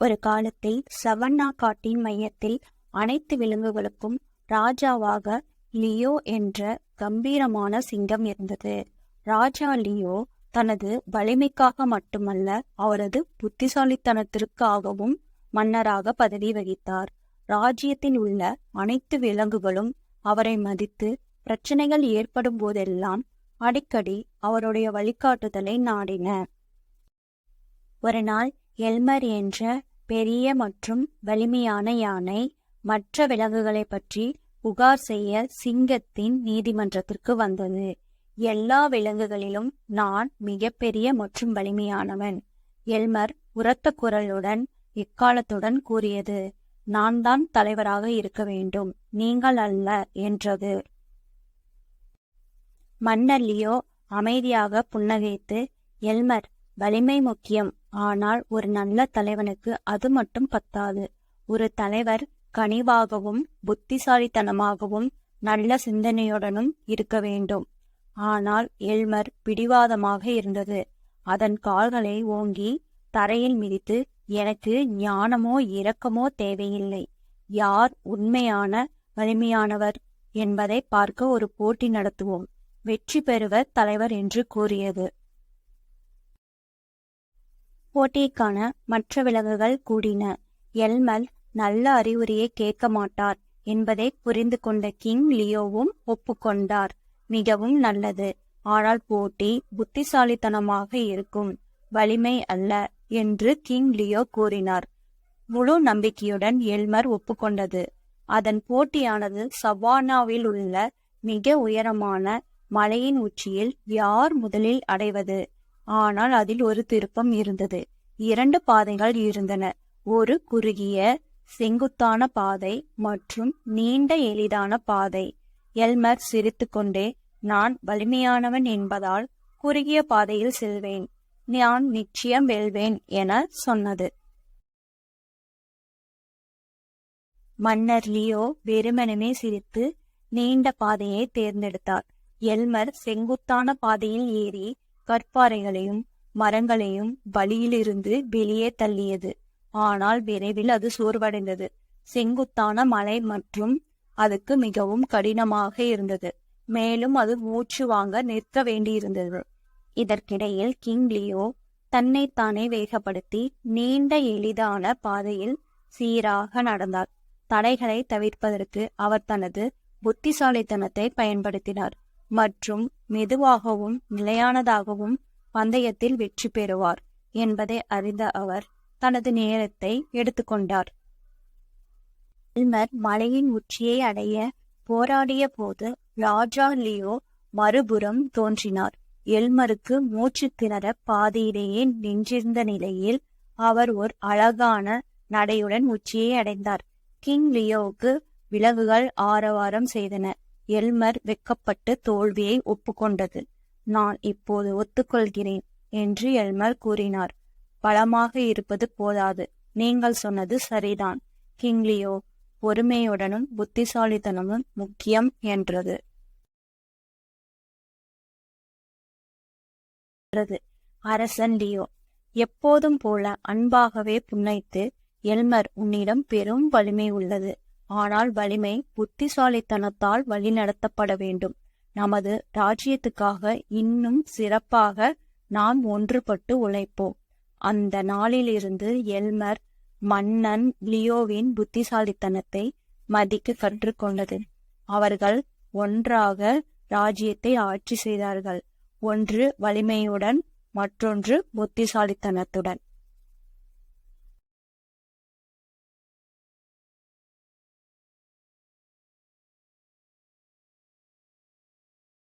ஒரு காலத்தில் சவன்னா காட்டின் மையத்தில் அனைத்து விலங்குகளுக்கும் ராஜாவாக லியோ என்ற கம்பீரமான சிங்கம் இருந்தது. ராஜா லியோ தனது வலிமைக்காக மட்டுமல்ல, அவரது புத்திசாலித்தனத்திற்காகவும் மன்னராக பதவி வகித்தார். ராஜ்யத்தில் உள்ள அனைத்து விலங்குகளும் அவரை மதித்து பிரச்சனைகள் ஏற்படும் போதெல்லாம் அடிக்கடி அவருடைய வழிகாட்டுதலை நாடின. ஒரு நாள் எல்மர் என்ற பெரிய மற்றும் வலிமையான யானை மற்ற விலங்குகளை பற்றி புகார் செய்ய சிங்கத்தின் நீதிமன்றத்திற்கு வந்தது. எல்லா விலங்குகளிலும் நான் மிகப்பெரிய மற்றும் வலிமையானவன், எல்மர் உரத்த குரலுடன் எக்காலத்துடன் கூறியது. நான் தான் தலைவராக இருக்க வேண்டும், நீங்கள் அல்ல என்றது. மன்னர் லியோ அமைதியாக புன்னகைத்து, எல்மர், வலிமை முக்கியம், ஆனால் ஒரு நல்ல தலைவனுக்கு அது மட்டும் பத்தாது. ஒரு தலைவர் கனிவாகவும் புத்திசாலித்தனமாகவும் நல்ல சிந்தனையுடனும் இருக்க வேண்டும். ஆனால் எல்மர் பிடிவாதமாக இருந்தது. அதன் கால்களை ஓங்கி தரையில் மிதித்து, எனக்கு ஞானமோ இரக்கமோ தேவையில்லை, யார் உண்மையான வலிமையானவர் என்பதை பார்க்க ஒரு போட்டி நடத்துவோம், வெற்றி பெறுவர் தலைவர் என்று கூறியது. போட்டிக்கான மற்ற விலங்குகள் கூடின. எல்மர் நல்ல அறிவுரையை கேட்க மாட்டார் என்பதை புரிந்து கொண்ட கிங் லியோவும் ஒப்புக்கொண்டார். மிகவும் நல்லது, ஆனால் போட்டி புத்திசாலித்தனமாக இருக்கும், வலிமை அல்ல என்று கிங் லியோ கூறினார். முழு நம்பிக்கையுடன் எல்மர் ஒப்புக்கொண்டது. அதன் போட்டியானது சவானாவில் உள்ள மிக உயரமான மலையின் உச்சியில் யார் முதலில் அடைவது. ஆனால் அதில் ஒரு திருப்பம் இருந்தது. 2 பாதைகள் இருந்தன, ஒரு குறுகிய செங்குத்தான பாதை மற்றும் நீண்ட எளிதான பாதை. எல்மர் சிரித்துக்கொண்டே, நான் வலிமையானவன் என்பதால் குறுகிய பாதையில் செல்வேன், நான் நிச்சயம் வெல்வேன் என சொன்னது. மன்னர் லியோ வெறுமனமே சிரித்து நீண்ட பாதையை தேர்ந்தெடுத்தார். எல்மர் செங்குத்தான பாதையில் ஏறி கற்பாறைகளையும் மரங்களையும் வழியிலிருந்து வெளியே தள்ளியது. ஆனால் விரைவில் அது சோர்வடைந்தது. செங்குத்தான மலை மற்றும் அதுக்கு மிகவும் கடினமாக இருந்தது. மேலும் அது மூச்சு வாங்க நிற்க வேண்டியிருந்தது. இதற்கிடையில் கிங் லியோ தன்னைத்தானே வேகப்படுத்தி நீண்ட எளிதான பாதையில் சீராக நடந்தார். தடைகளை தவிர்ப்பதற்கு அவர் தனது புத்திசாலித்தனத்தை பயன்படுத்தினார் மற்றும் மெதுவாகவும் நிலையானதாகவும் பந்தயத்தில் வெற்றி பெறுவார் என்பதை அறிந்த அவர் தனது நேரத்தை எடுத்துக்கொண்டார். எல்மர் மலையின் உச்சியை அடைய போராடிய போது ராஜா லியோ மறுபுறம் தோன்றினார். எல்மருக்கு மூச்சு திணற பாதையிலேயே நின்றிருந்த நிலையில் அவர் ஒரு அழகான நடையுடன் உச்சியை அடைந்தார். கிங் லியோவுக்கு விலங்குகள் ஆரவாரம் செய்தன. எல்மர் வெக்கப்பட்டு தோல்வியை ஒப்புக்கொண்டது. நான் இப்போது ஒத்துக்கொள்கிறேன் என்று எல்மர் கூறினார். பலமாக இருப்பது போதாது, நீங்கள் சொன்னது சரிதான் கிங் லியோ, பொறுமையுடனும் புத்திசாலித்தனமும் முக்கியம் என்றது. அரசன் லியோ எப்போதும் போல அன்பாகவே புன்னைத்து, எல்மர், உன்னிடம் பெரும் வலிமை உள்ளது, ஆனால் வலிமை புத்திசாலித்தனத்தால் வழிநடத்தப்பட வேண்டும். நமது ராஜ்யத்துக்காக இன்னும் சிறப்பாக நாம் ஒன்றுபட்டு உழைப்போம். அந்த நாளிலிருந்து எல்மர் மன்னன் லியோவின் புத்திசாலித்தனத்தை மதிக்க கற்றுக்கொண்டது. அவர்கள் ஒன்றாக ராஜ்யத்தை ஆட்சி செய்தார்கள், ஒன்று வலிமையுடன், மற்றொன்று புத்திசாலித்தனத்துடன்.